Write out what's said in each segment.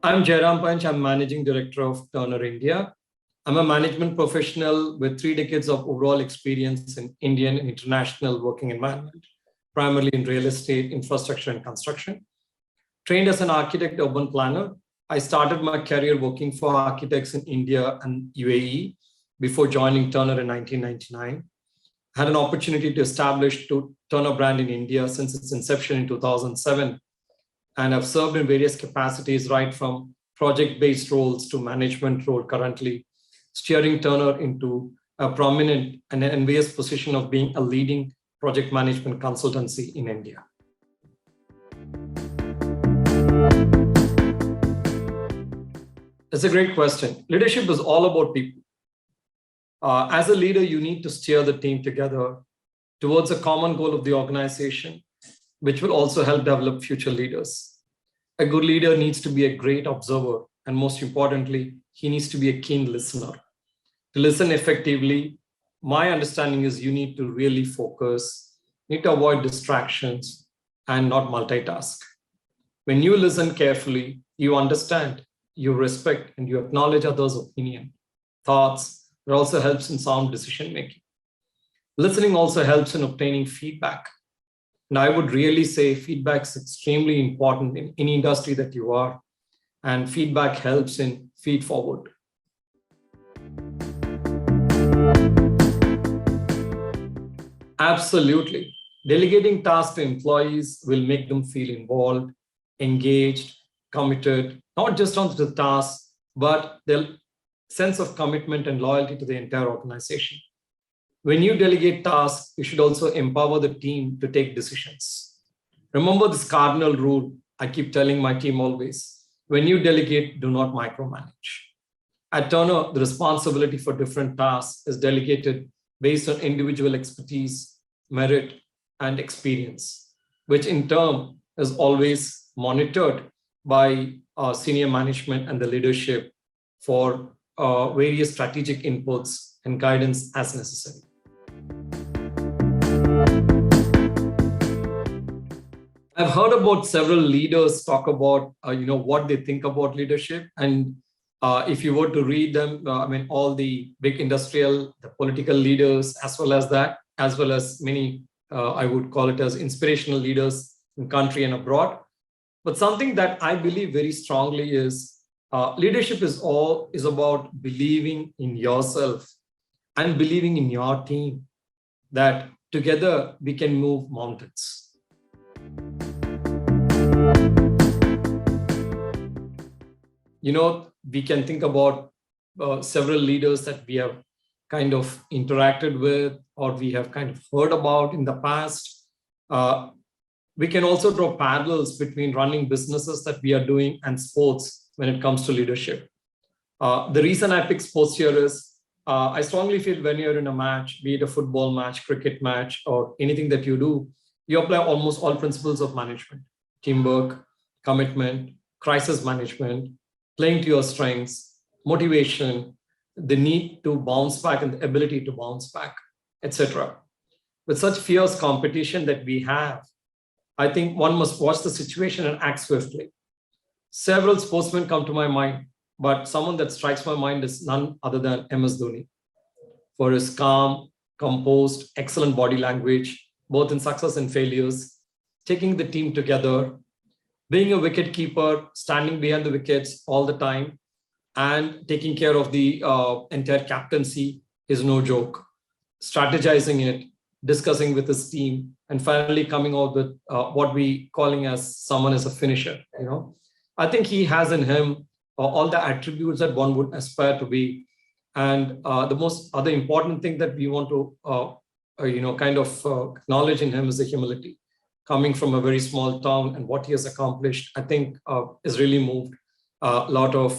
I'm Jairam Panch. I'm Managing Director of Turner India. I'm a management professional with 3 decades of overall experience in Indian and international working environment, primarily in real estate, infrastructure, and construction. Trained as an architect, urban planner, I started my career working for architects in India and UAE before joining Turner in 1999. I had an opportunity to establish Turner brand in India since its inception in 2007, and I've served in various capacities, right from project-based roles to management role currently, steering Turner into a prominent and envious position of being a leading project management consultancy in India. That's a great question. Leadership is all about people. As a leader, you need to steer the team together towards a common goal of the organization, which will also help develop future leaders. A good leader needs to be a great observer, and most importantly, he needs to be a keen listener. To listen effectively, my understanding is you need to really focus, need to avoid distractions, and not multitask. When you listen carefully, you understand, you respect, and you acknowledge others' opinion, thoughts. It also helps in sound decision making. Listening also helps in obtaining feedback. And I would really say feedback is extremely important in any industry that you are, and feedback helps in feed forward. Absolutely. Delegating tasks to employees will make them feel involved, engaged, committed, not just on the task, but their sense of commitment and loyalty to the entire organization. When you delegate tasks, you should also empower the team to take decisions. Remember this cardinal rule I keep telling my team always: when you delegate, do not micromanage. At Turner, the responsibility for different tasks is delegated based on individual expertise, merit, and experience, which in turn is always monitored by senior management and the leadership for various strategic inputs and guidance as necessary. I've heard about several leaders talk about what they think about leadership, and if you were to read them, all the big industrial, the political leaders, as well as many, I would call it as inspirational leaders in country and abroad. But something that I believe very strongly is leadership is about believing in yourself and believing in your team, that together we can move mountains. We can think about several leaders that we have kind of interacted with or we have kind of heard about in the past. We can also draw parallels between running businesses that we are doing and sports when it comes to leadership. The reason I pick sports here is I strongly feel when you're in a match, be it a football match, cricket match, or anything that you do, you apply almost all principles of management: teamwork, commitment, crisis management, playing to your strengths, motivation, the need to bounce back and the ability to bounce back, etc. With such fierce competition that we have, I think one must watch the situation and act swiftly. Several sportsmen come to my mind, but someone that strikes my mind is none other than MS Dhoni, for his calm, composed, excellent body language, both in success and failures, taking the team together, being a wicket keeper, standing behind the wickets all the time, and taking care of the entire captaincy is no joke. Strategizing it, discussing with his team, and finally coming out with what we calling as someone as a finisher. I think he has in him all the attributes that one would aspire to be. And the most other important thing that we want to acknowledge in him is the humility. Coming from a very small town and what he has accomplished, I think has really moved a lot of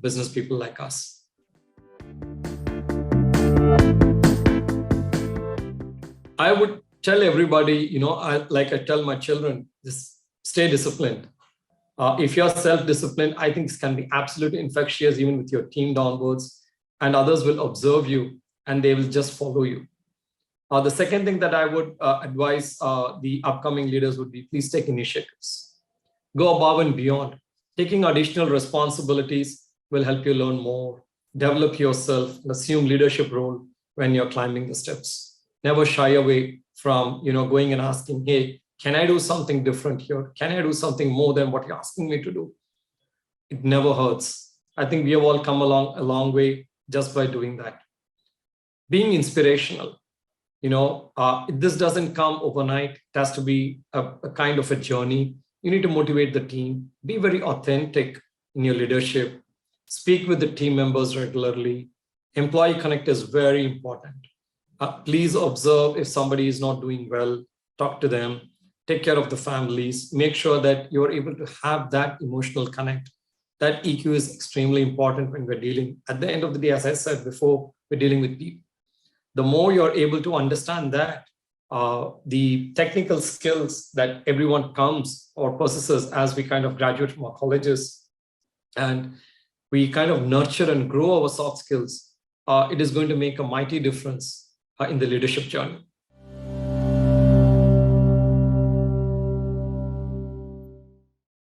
business people like us. I would tell everybody, like I tell my children, just stay disciplined. If you're self-disciplined, I think this can be absolutely infectious, even with your team downwards, and others will observe you and they will just follow you. The second thing that I would advise the upcoming leaders would be, please take initiatives. Go above and beyond. Taking additional responsibilities will help you learn more, develop yourself, and assume leadership role when you're climbing the steps. Never shy away from going and asking, hey, can I do something different here? Can I do something more than what you're asking me to do? It never hurts. I think we have all come along a long way just by doing that. Being inspirational. This doesn't come overnight. It has to be a kind of a journey. You need to motivate the team, be very authentic in your leadership, speak with the team members regularly. Employee connect is very important. Please observe if somebody is not doing well, talk to them, take care of the families, make sure that you're able to have that emotional connect. That EQ is extremely important when we're dealing, at the end of the day, as I said before, we're dealing with people. The more you're able to understand that, the technical skills that everyone comes or possesses as we kind of graduate from our colleges and we kind of nurture and grow our soft skills, it is going to make a mighty difference in the leadership journey.